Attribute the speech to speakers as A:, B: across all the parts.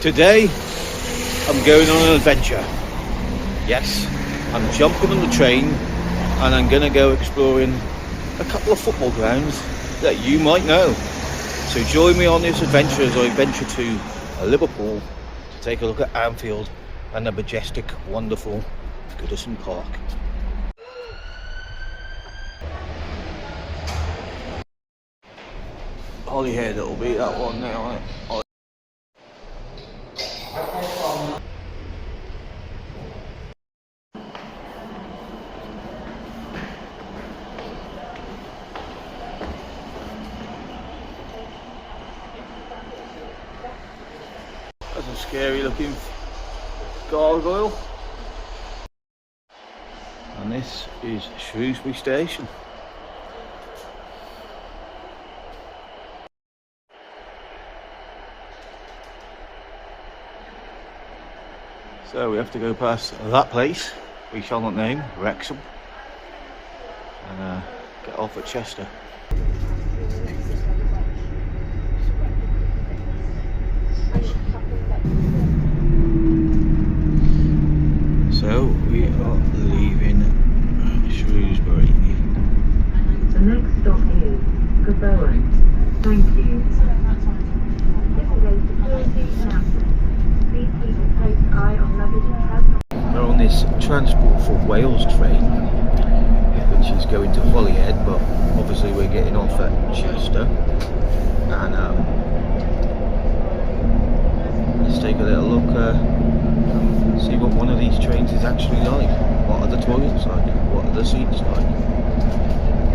A: Today, I'm going on an adventure. Yes, I'm jumping on the train and I'm going to go exploring a couple of football grounds that you might know. So join me on this adventure as I venture to Liverpool to take a look at Anfield and the majestic, wonderful Goodison Park. Holyhead, it'll be that one now. That's a scary looking gargoyle. And this is Shrewsbury Station. So we have to go past that place, we shall not name, Wrexham, and get off at Chester. So we are leaving Shrewsbury.
B: The next stop is Goodison. Thank you. This is a security announcement. Please keep a close eye on luggage and personal.
A: We're on this Transport for Wales train, which is going to Holyhead, but obviously we're getting off at Chester. And let's take a little look. See what one of these trains is actually like. What are the toilets like? What are the seats like?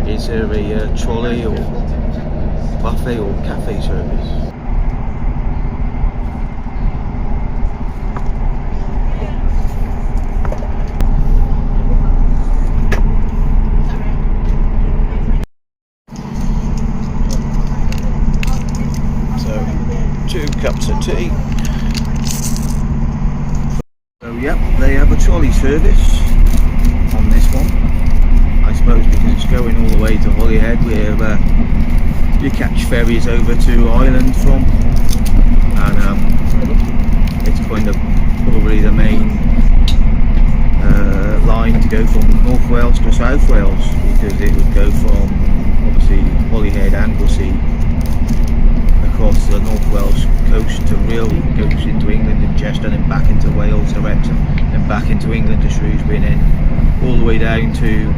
A: Is there a trolley or buffet or cafe service? So, 2 cups of tea. So yep, they have a trolley service on this one. I suppose because it's going all the way to Holyhead, where you catch ferries over to Ireland from, and it's kind of probably the main line to go from North Wales to South Wales, because it would go from obviously Holyhead, Anglesey, across the North Wales coast to Rhyl, goes into England in Chester, and then back into Wales to Wrexham, then back into England to Shrewsbury, and then all the way down to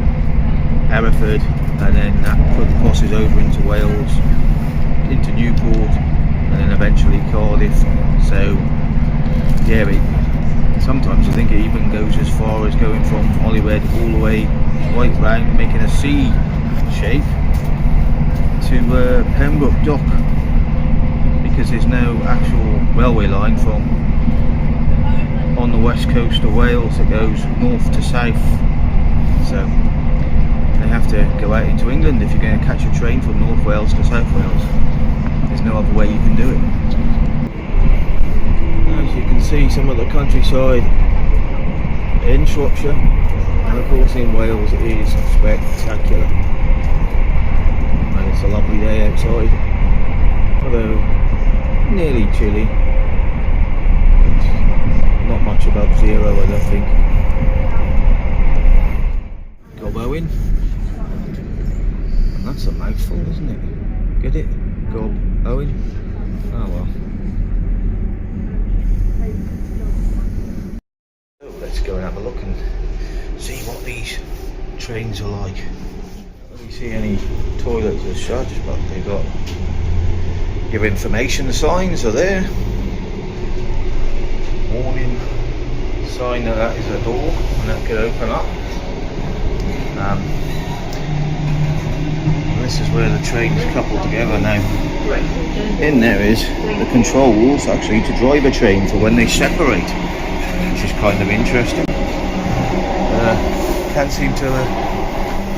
A: Hereford, and then that crosses over into Wales, into Newport, and then eventually Cardiff. So yeah, sometimes I think it even goes as far as going from Holyhead all the way right round, making a C shape to Pembroke Dock, because there's no actual railway line from on the west coast of Wales that goes north to south. So they have to go out into England if you're going to catch a train from North Wales to South Wales. There's no other way you can do it. As you can see, some of the countryside in Shropshire and of course in Wales is spectacular, and it's a lovely day outside, although nearly chilly. It's not much above 0, I don't think. Gob Owen. And that's a mouthful, isn't it? Get it? Gob Owen. Oh well. So let's go and have a look and see what these trains are like. I don't really see any toilets as such, but they've got your information signs are there. Warning sign that is a door and that could open up. And this is where the train's coupled together now. In there is the controls actually to drive a train for when they separate, which is kind of interesting. Can't seem to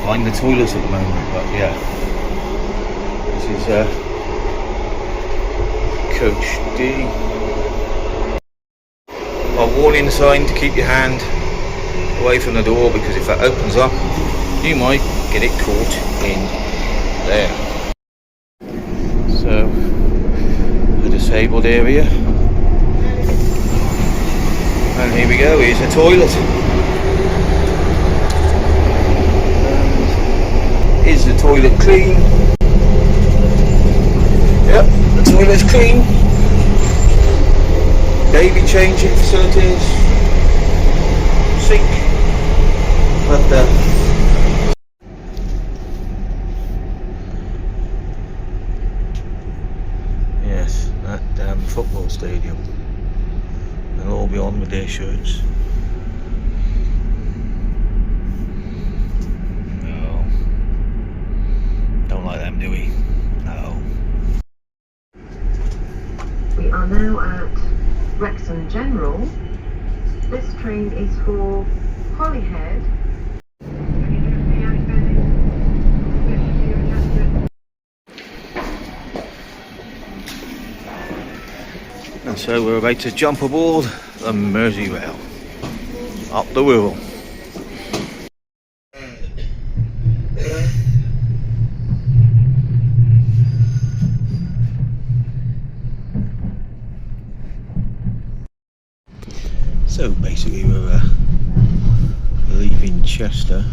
A: find the toilets at the moment, but yeah, this is Coach D. A warning sign to keep your hand away from the door, because if that opens up you might get it caught in there. So, a disabled area, go, here's the toilet. Is the toilet clean? Yep, the toilet's clean. Baby changing facilities. Sink. But yes, that damn football stadium. They'll all be on with their shirts. No. Don't like them, do we? No.
B: We are now at Wrexham General. This train is for Holyhead.
A: And so we're about to jump aboard the Merseyrail up the Wirral. So basically we're leaving Chester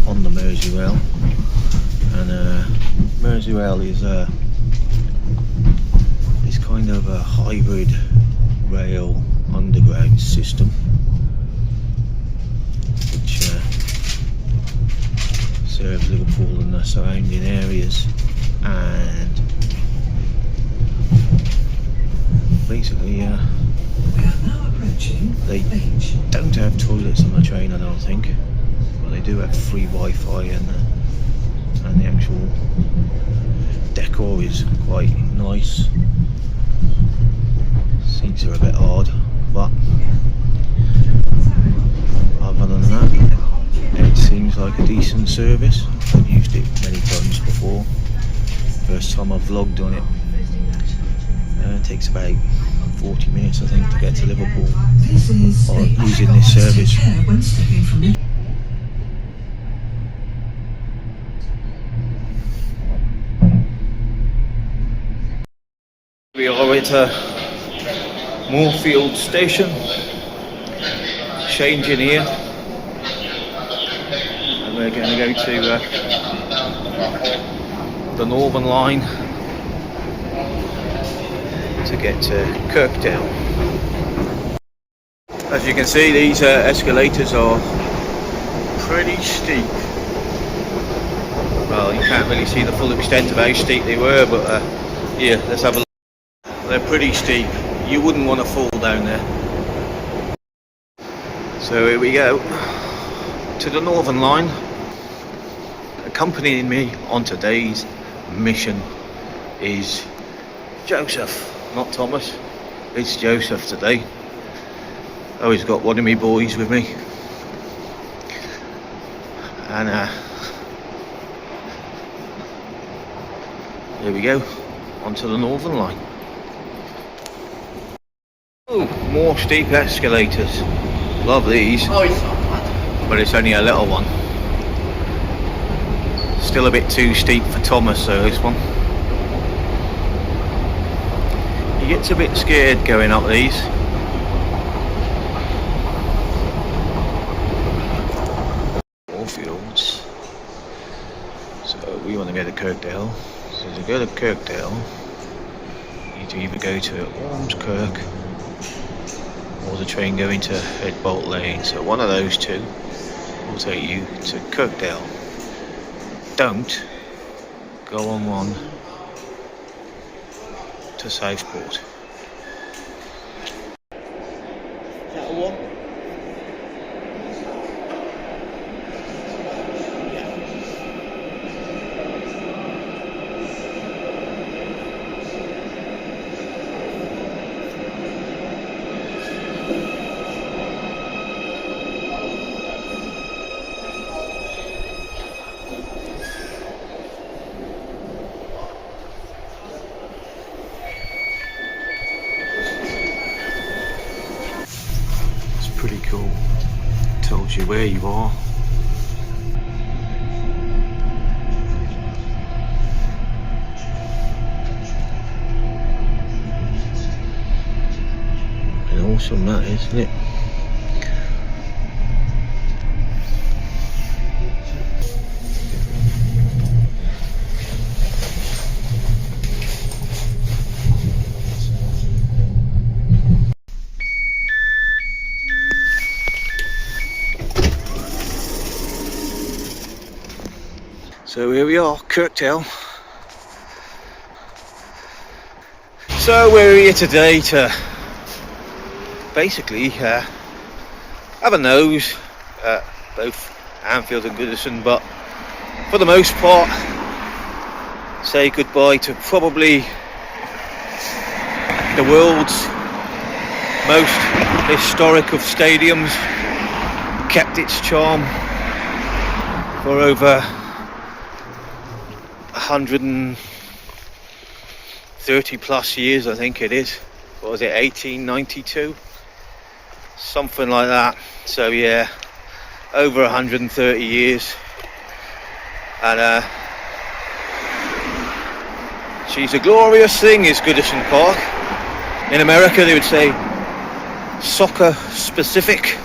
A: on the Merseyrail, and Merseyrail is kind of a hybrid rail underground system which serves Liverpool and the surrounding areas, and basically they don't have toilets on the train, I don't think, but they do have free Wi-Fi, and the actual decor is quite nice. Seats are a bit odd, but other than that, it seems like a decent service. I've used it many times before. First time I vlogged on it. It takes about 40 minutes, I think, to get to Liverpool using this service. We are at Moorfield Station, changing here, and we're going to go to the Northern Line to get to Kirkdale. As you can see, these escalators are pretty steep. Well, you can't really see the full extent of how steep they were, but yeah, let's have a look. They're pretty steep. You wouldn't want to fall down there. So here we go to the Northern Line. Accompanying me on today's mission is Joseph, not Thomas. It's Joseph today. I always got one of my boys with me, and here we go onto the Northern Line. Oh, more steep escalators. Love these. Oh, it's not bad. But it's only a little one. Still a bit too steep for Thomas, though, this one. He gets a bit scared going up these. Moorfields. So we want to go to Kirkdale. So to go to Kirkdale, you need to either go to Ormskirk or the train going to Headbolt Lane. So one of those two will take you to Kirkdale. Don't go on one to Southport. Is that a one? Pretty cool. Tells you where you are. And awesome that is, isn't it? So here we are, Kirkdale. So we're here today to basically have a nose at both Anfield and Goodison, but for the most part say goodbye to probably the world's most historic of stadiums. Kept its charm for over 130 plus years, I think it is. What was it, 1892? Something like that. So yeah, over 130 years. And she's a glorious thing, is Goodison Park. In America they would say soccer specific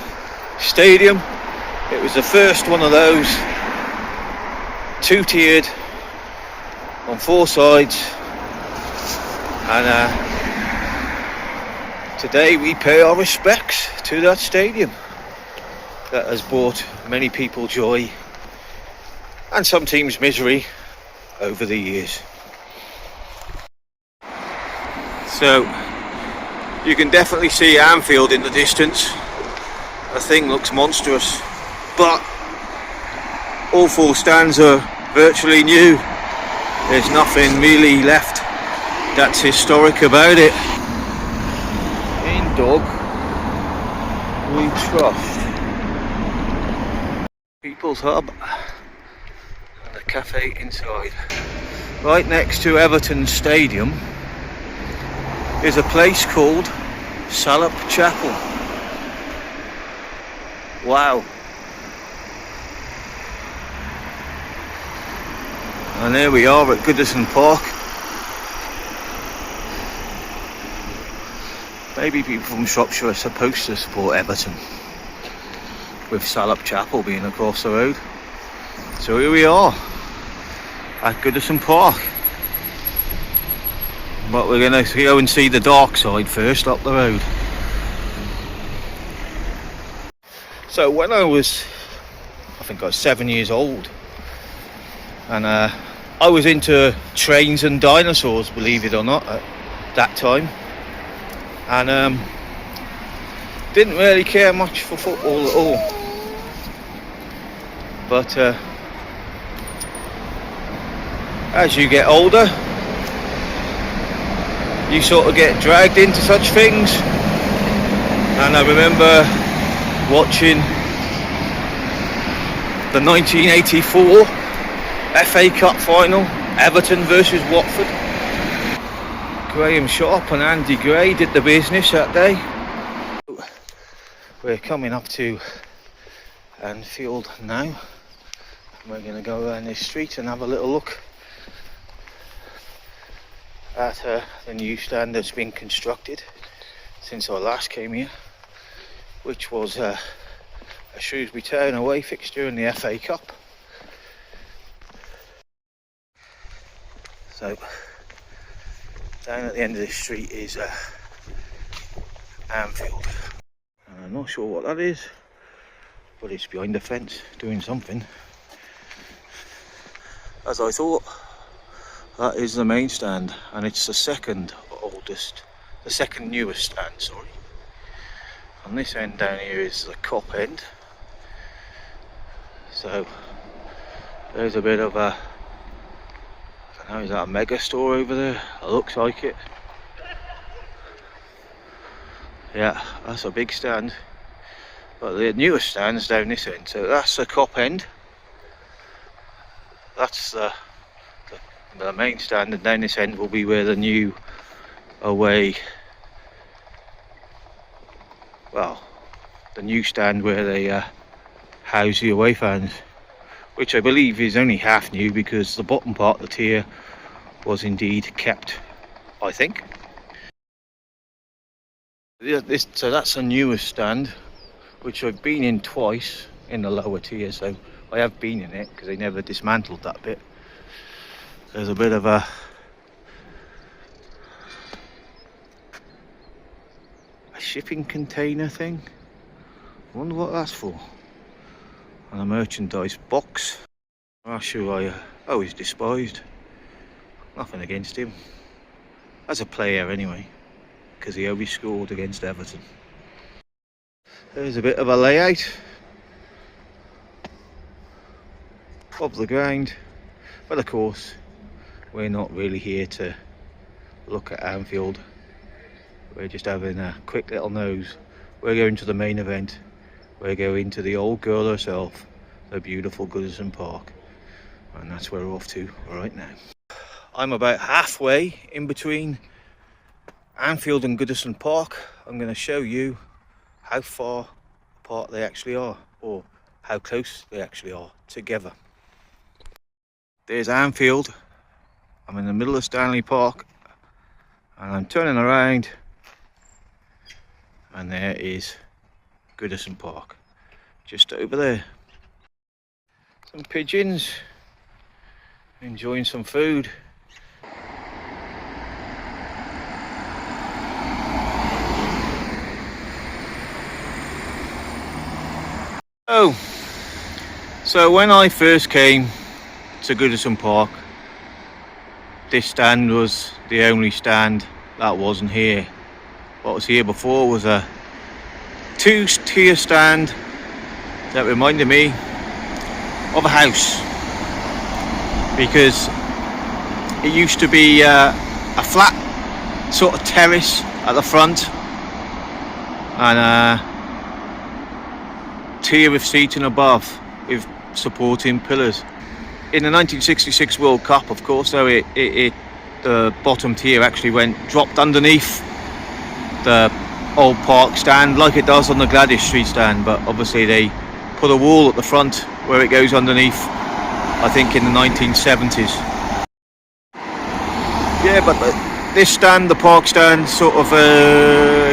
A: stadium. It was the first one of those, two-tiered on four sides, and today we pay our respects to that stadium that has brought many people joy and some teams misery over the years. So you can definitely see Anfield in the distance. The thing looks monstrous, but all four stands are virtually new. There's nothing really left that's historic about it. In Dog we trust. People's Hub and a cafe inside. Right next to Everton Stadium is a place called Salopian. Wow. And there we are at Goodison Park. Maybe people from Shropshire are supposed to support Everton, with Salopian being across the road. So here we are at Goodison Park. But we're going to go and see the dark side first, up the road. So when I was 7 years old, and I was into trains and dinosaurs, believe it or not, at that time, and didn't really care much for football at all. But as you get older, you sort of get dragged into such things. And I remember watching the 1984 FA Cup final, Everton versus Watford. Graham Sharp and Andy Gray did the business that day. We're coming up to Anfield now. We're going to go around this street and have a little look at the new stand that's been constructed since I last came here, which was a Shrewsbury Town away fixture in the FA Cup. So down at the end of this street is Anfield, and I'm not sure what that is, but it's behind the fence doing something. As I thought, that is the main stand, and it's the second newest stand, sorry. And this end down here is the Cop end. So there's a bit of a, I don't know, is that a mega store over there? It looks like it. Yeah, that's a big stand. But the newest stand's down this end, so that's the Cop end. That's the main stand, and down this end will be where the new away, well, the new stand where they house the away fans, which I believe is only half new because the bottom part of the tier was indeed kept, I think. So that's the newest stand, which I've been in twice in the lower tier, so I have been in it because they never dismantled that bit. There's a bit of a shipping container thing. I wonder what that's for. And a merchandise box. I'll show you Oh, he's despised. Nothing against him. As a player anyway, because he only scored against Everton. There's a bit of a layout of the ground, but of course we're not really here to look at Anfield. We're just having a quick little nose. We're going to the main event. We're going to the old girl herself, the beautiful Goodison Park, and that's where we're off to right now. I'm about halfway in between Anfield and Goodison Park. I'm going to show you how far apart they actually are, or how close they actually are together. There's Anfield. I'm in the middle of Stanley Park, and I'm turning around, and there is Goodison Park, just over there. Some pigeons enjoying some food. Oh, so when I first came to Goodison Park, this stand was the only stand that wasn't here. What was here before was a two-tier stand that reminded me of a house, because it used to be a flat sort of terrace at the front and a tier of seating above with supporting pillars. In the 1966 World Cup, of course, though, the bottom tier actually dropped underneath the old park stand like it does on the Gladys Street stand, but obviously they put a wall at the front where it goes underneath, I think in the 1970s. Yeah, but this stand, the park stand, sort of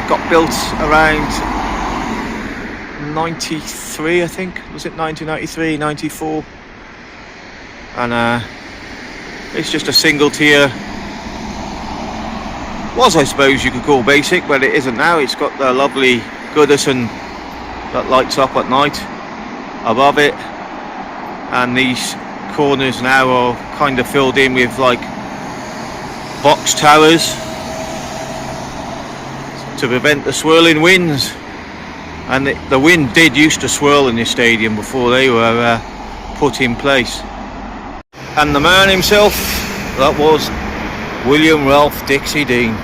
A: got built around 93, I think. Was it 1993, 94? And it's just a single tier. Was, I suppose you could call basic, but it isn't now. It's got the lovely Goodison that lights up at night above it, and these corners now are kind of filled in with like box towers to prevent the swirling winds. And the wind did used to swirl in this stadium before they were put in place. And the man himself, that was William Ralph Dixie Dean.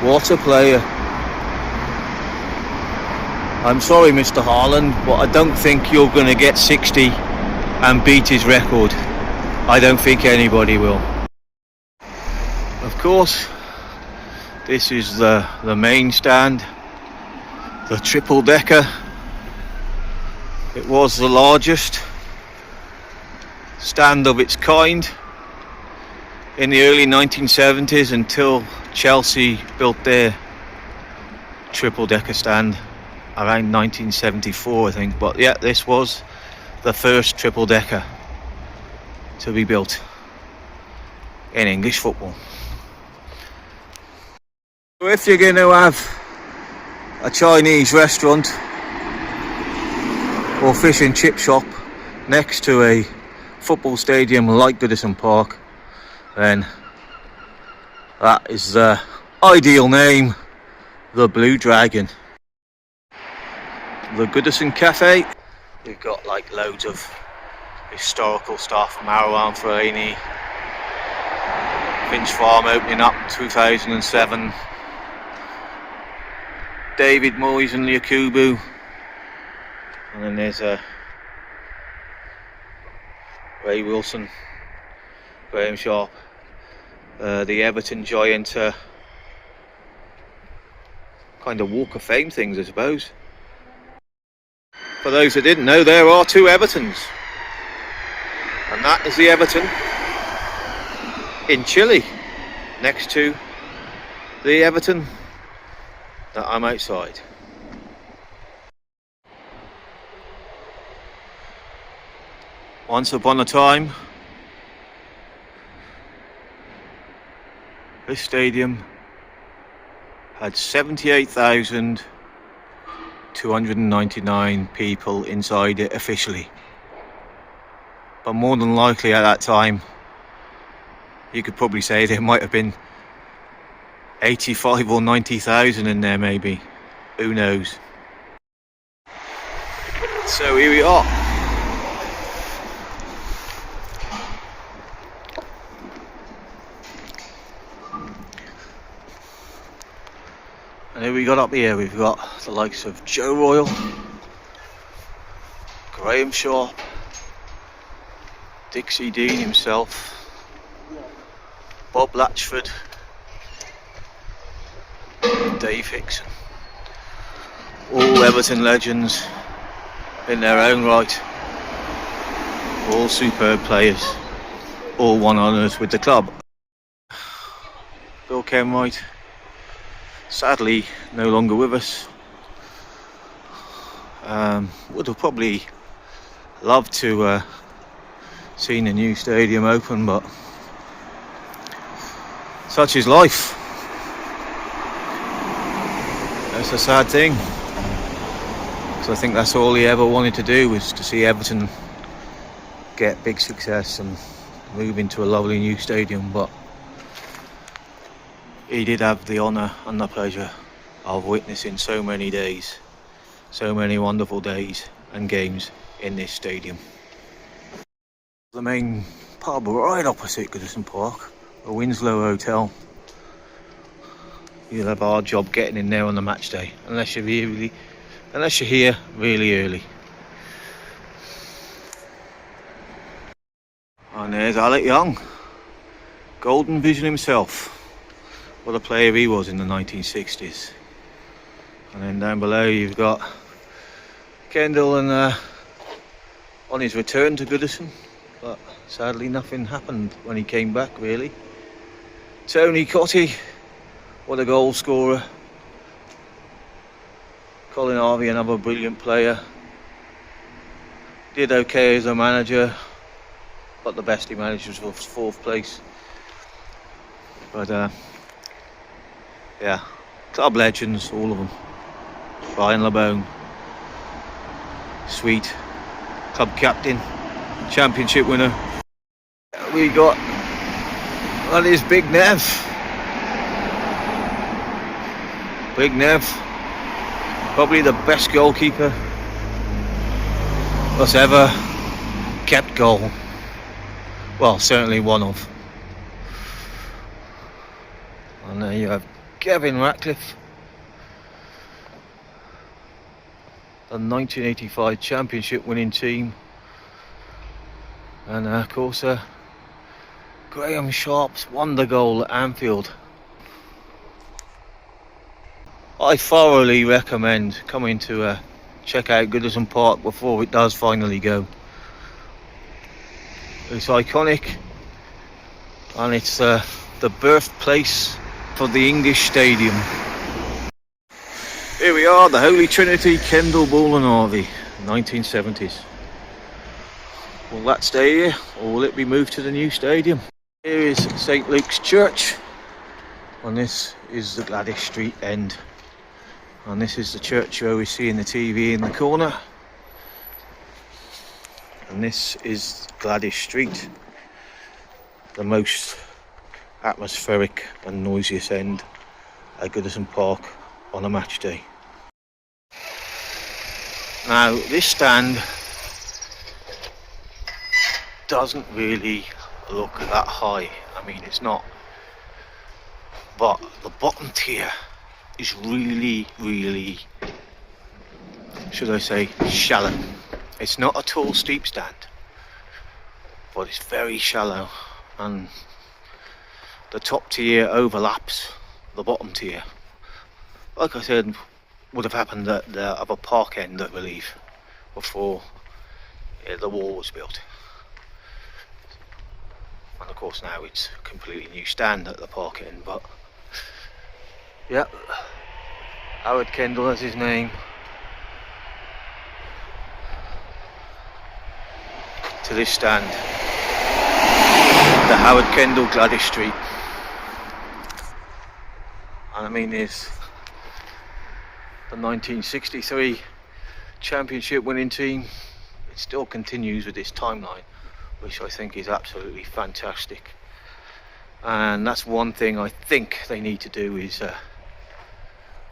A: What a player. I'm sorry, Mr. Haaland, but I don't think you're going to get 60 and beat his record. I don't think anybody will. Of course, this is the main stand, the triple decker. It was the largest stand of its kind in the early 1970s until Chelsea built their triple decker stand around 1974, I think. But yeah, this was the first triple decker to be built in English football. So if you're going to have a Chinese restaurant or fish and chip shop next to a football stadium like Goodison Park, then that is the ideal name, the Blue Dragon. The Goodison Cafe, we've got like loads of historical stuff. Marwan Fellaini, Finch Farm opening up 2007, David Moyes and Yakubu, and then there's Ray Wilson, Graham Sharp, the Everton giant, kind of walk of fame things, I suppose. For those that didn't know, there are two Evertons, and that is the Everton in Chile, next to the Everton that I'm outside. Once upon a time, this stadium had 78,299 people inside it officially. but more than likely at that time you could probably say there might have been 85 or 90,000 in there, maybe, who knows. So here we are. And who we got up here? We've got the likes of Joe Royle, Graham Sharp, Dixie Dean himself, Bob Latchford, Dave Hickson. All Everton legends in their own right. All superb players. All won honours with the club. Bill Kenwright, sadly no longer with us. Would have probably loved to seen a new stadium open, but such is life. That's a sad thing, because I think that's all he ever wanted to do, was to see Everton get big success and move into a lovely new stadium. But he did have the honour and the pleasure of witnessing so many days, so many wonderful days and games in this stadium. The main pub right opposite Goodison Park, the Winslow Hotel. You'll have a hard job getting in there on the match day, unless you're here really early. And there's Alec Young, Golden Vision himself. What a player he was in the 1960s. And then down below you've got Kendall, and on his return to Goodison, but sadly nothing happened when he came back, really. Tony Cotty, what a goal scorer. Colin Harvey, another brilliant player. Did okay as a manager, but the best he managed was fourth place. But yeah, club legends, all of them. Brian LeBone, Sweet, club captain, championship winner. We got, that is Big Nev. Big Nev, probably the best goalkeeper that's ever kept goal. Well, certainly one of. And there you have Kevin Ratcliffe, the 1985 championship winning team. And of course Graham Sharp's wonder goal at Anfield. I thoroughly recommend coming to check out Goodison Park before it does finally go. It's iconic, and it's the birthplace for the English stadium. Here we are, the Holy Trinity, Kendall, Ball and Harvey, 1970s. Will that stay here, or will it be moved to the new stadium? Here is St Luke's Church, and this is the Gladys Street end. And this is the church where we see in the TV in the corner. And this is Gladys Street, the most atmospheric and noisiest end at Goodison Park on a match day. Now, this stand doesn't really look that high. I mean, it's not, but the bottom tier is really, should I say, shallow. It's not a tall, steep stand, but it's very shallow, and the top tier overlaps the bottom tier. Like I said, would have happened at the other park end, I believe, before the wall was built. And of course now it's a completely new stand at the park end, but yeah, Howard Kendall has his name. To this stand, the Howard Kendall, Gladys Street. And I mean, there's the 1963 championship winning team. It still continues with this timeline which I think is absolutely fantastic. And that's one thing I think they need to do, is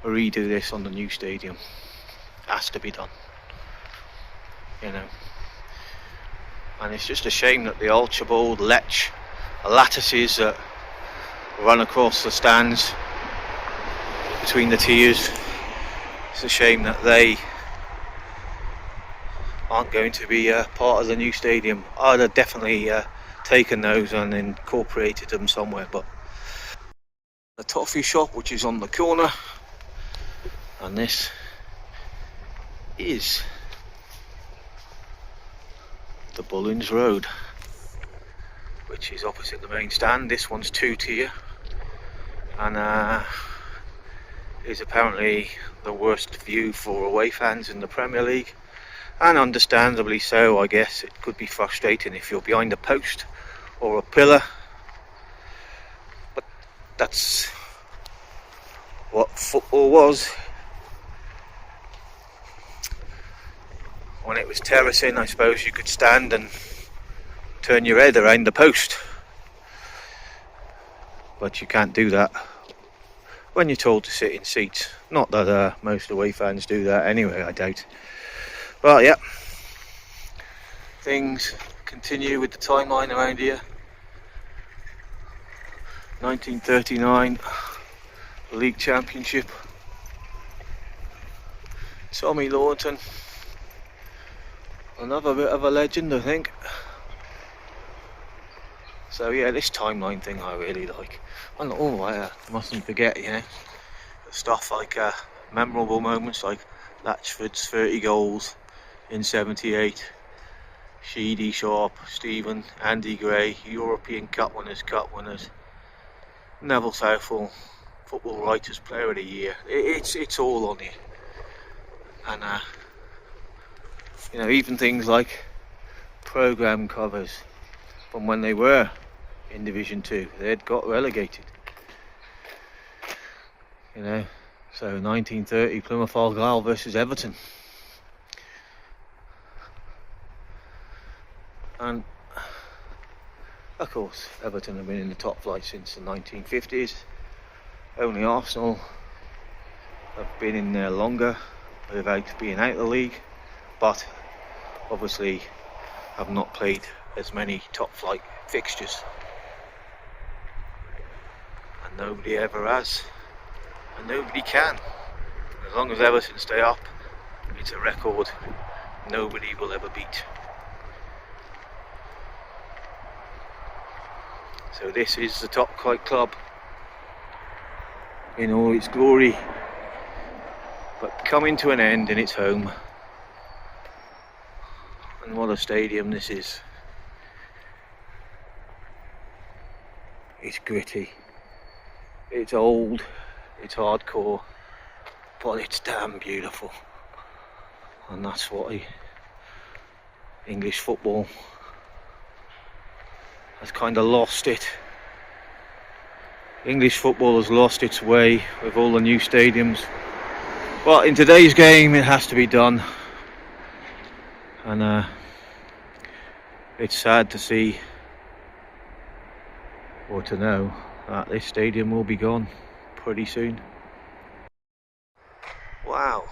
A: redo this on the new stadium. Has to be done, you know. And it's just a shame that the Archibald lattices that run across the stands between the tiers, it's a shame that they aren't going to be part of the new stadium. I'd have definitely taken those and incorporated them somewhere. But the toffee shop, which is on the corner, and this is the Bullins Road, which is opposite the main stand. This one's 2-tier and is apparently the worst view for away fans in the Premier League, and understandably so. I guess it could be frustrating if you're behind a post or a pillar, but that's what football was when it was terracing. I suppose you could stand and turn your head around the post, but you can't do that when you're told to sit in seats. Not that most away fans do that anyway, I doubt. But yeah, things continue with the timeline around here. 1939 League Championship. Tommy Lawton, another bit of a legend, I think. So yeah, this timeline thing I really like. And I mustn't forget, you know, stuff like memorable moments like Latchford's 30 goals in 78, Sheedy, Sharp, Stephen, Andy Gray, European Cup winners, Neville Southall, Football Writers Player of the Year. It's all on here. And you know, even things like programme covers from when they were in Division 2, they'd got relegated, you know. So 1930 Plymouth Argyle versus Everton, and of course Everton have been in the top flight since the 1950s. Only Arsenal have been in there longer without being out of the league, but obviously have not played as many top flight fixtures, and nobody ever has, and nobody can. As long as Everton stay up, it's a record nobody will ever beat. So this is the top flight club in all its glory, but coming to an end in its home. And what a stadium this is. It's gritty, it's old, it's hardcore, but it's damn beautiful. And that's what English football has kind of lost it. English football has lost its way with all the new stadiums, but in today's game it has to be done. And it's sad to see, or to know, that this stadium will be gone pretty soon. Wow,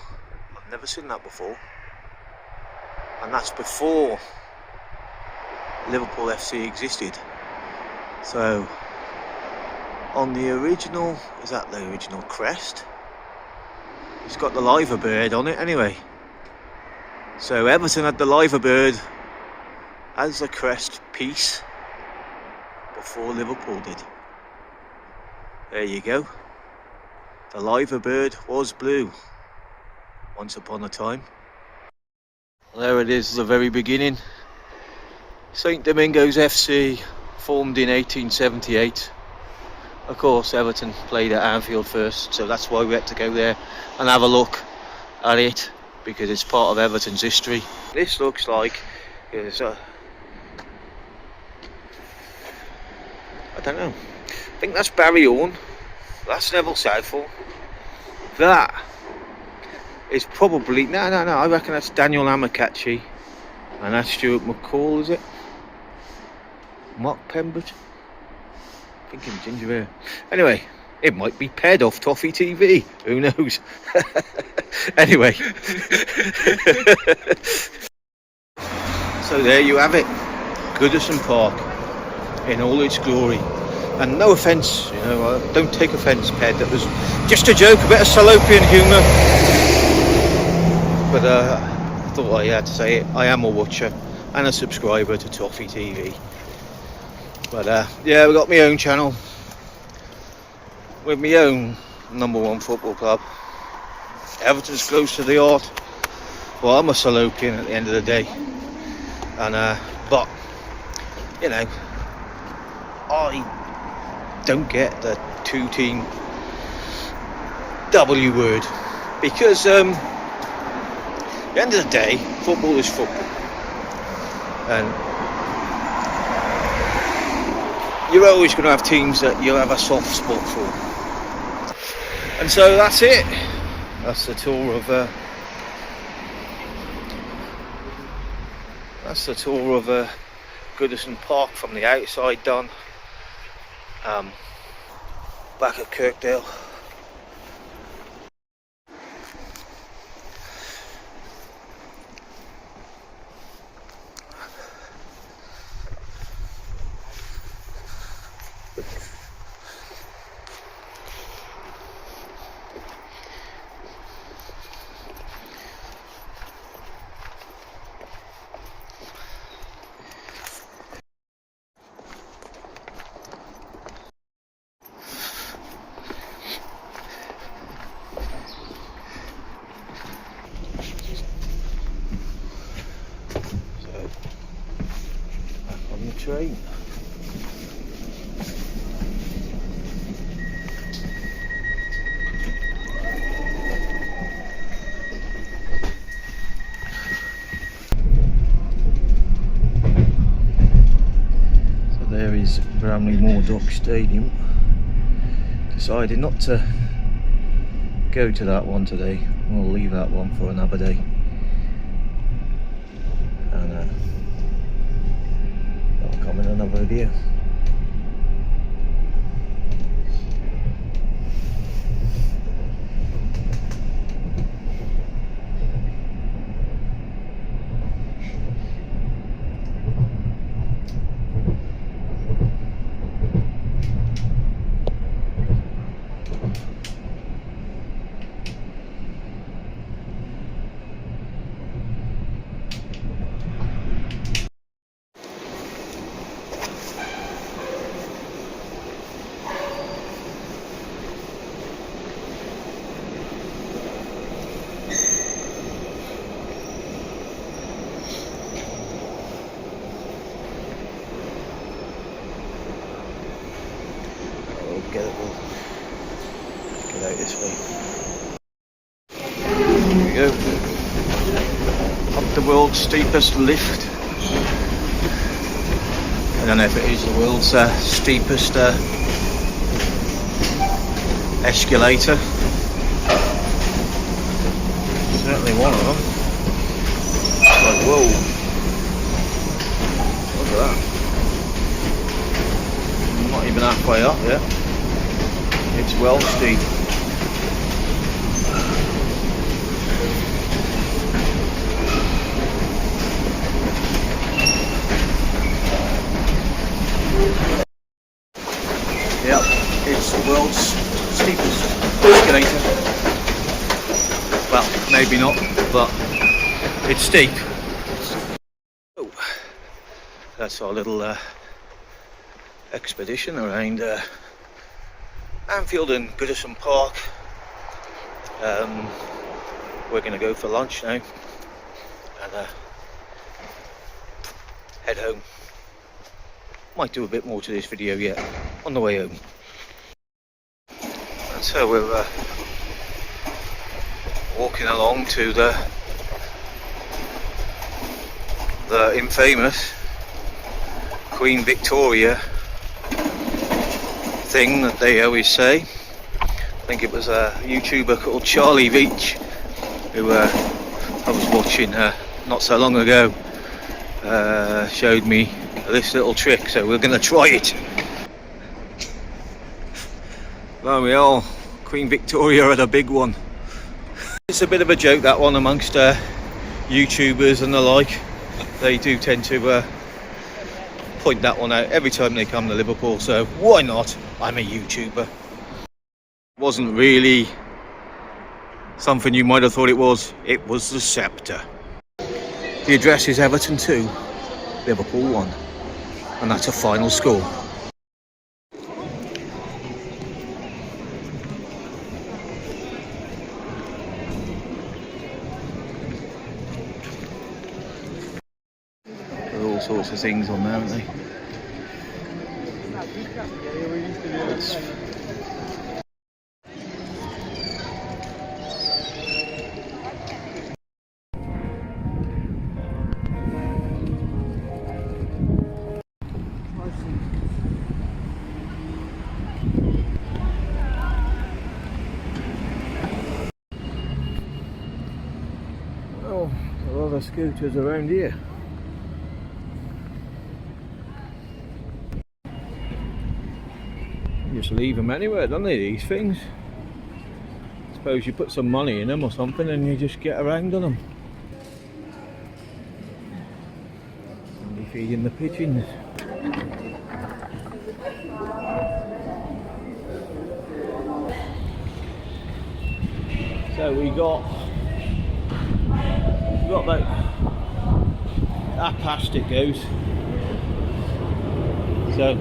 A: I've never seen that before. And that's before Liverpool F.C. existed. So on the original, is that the original crest? It's got the liver bird on it anyway. So Everton had the liver bird as a crest piece before Liverpool did. There you go. The liver bird was blue once upon a time. There it is, the very beginning. St Domingo's FC, formed in 1878. Of course, Everton played at Anfield first, so that's why we had to go there and have a look at it, because it's part of Everton's history. This looks like it's I don't know. I think that's Barry Orne. That's Neville Southall. That is probably no. I reckon that's Daniel Amokachi, and that's Stuart McCall, is it? Mark Pembroke? Thinking ginger ale. Anyway, it might be paired off Toffee TV. Who knows? Anyway. So there you have it. Goodison Park in all its glory. And no offence, you know, don't take offence, Ped. That was just a joke, a bit of Salopian humour. But I thought I had to say it. I am a watcher and a subscriber to Toffee TV. But yeah, we got my own channel with my own #1 football club. Everton's close to the heart. Well, I'm a Salopian at the end of the day. And but you know, I don't get the 2-team W word, because at the end of the day, football is football, and you're always going to have teams that you'll have a soft spot for. And so that's it. That's the tour of Goodison Park from the outside done. Back at Kirkdale. Train. So there is Bramley Moor Dock Stadium. Decided not to go to that one today. We'll leave that one for another day. And come in another video. Get out this way. Here we go. Up the world's steepest lift. I don't know if it is the world's steepest escalator. Certainly one of them. It's like, whoa. Look at that. I'm not even halfway up yet. It's well steep. Yep, it's the world's steepest escalator. Well, maybe not, but it's steep. Oh, that's our little expedition around Anfield and Goodison Park. We're going to go for lunch now and head home. Might do a bit more to this video yet on the way home. And so we're walking along to the infamous Queen Victoria thing that they always say. I think it was a YouTuber called Charlie Beach who I was watching not so long ago, showed me this little trick, so we're going to try it. There we are, Queen Victoria had a big one. It's a bit of a joke, that one, amongst YouTubers and the like. They do tend to point that one out every time they come to Liverpool, so why not? I'm a YouTuber. Wasn't really something you might have thought it was. It was the sceptre. The address is Everton 2, Liverpool 1, and that's a final score. There are all sorts of things on there, aren't they? Oh, a lot of scooters around here. You just leave them anywhere, don't they, these things? Suppose you put some money in them or something and you just get around on them. Somebody feeding the pigeons. So we got that past it goes. So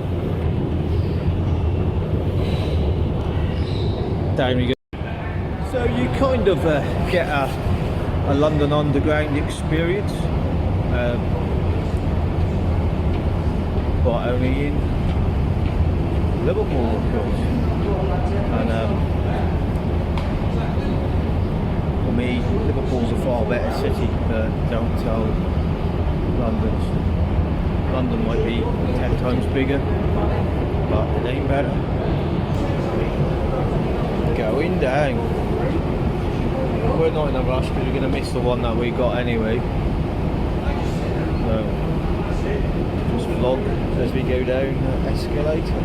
A: down we go. So you kind of get a London Underground experience, but only in Liverpool, of course. And for me, Liverpool's a far better city, but don't tell London might be 10 times bigger, but it ain't better. Going down. We're not in a rush because we're going to miss the one that we got anyway. So just vlog as we go down the escalator.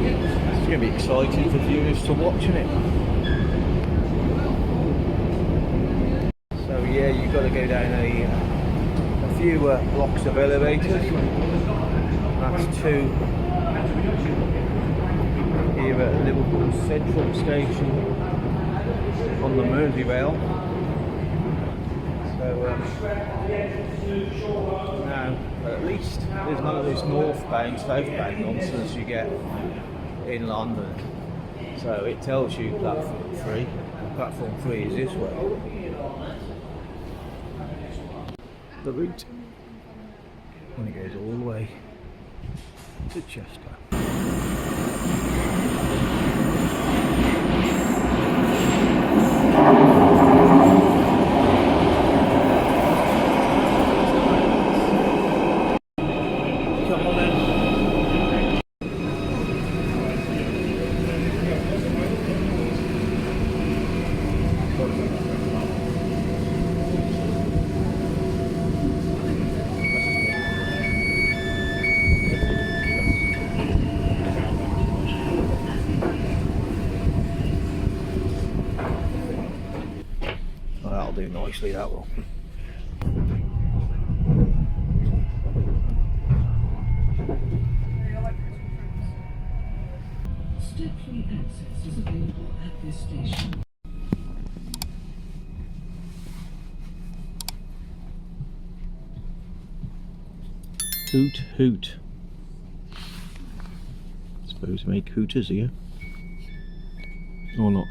A: It's going to be exciting for viewers to watching it. So yeah, you've got to go down a few blocks of elevators. That's 2 here at Liverpool Central Station on the Merseyrail. So now at least there's none of this northbound, southbound nonsense you get in London. So it tells you platform 3. Platform 3 is this way. The route, and it goes all the way to Chester. That'll do nicely, that will.
C: Step-free access is available at this station.
A: Hoot hoot. Suppose we make hooters here. Or not.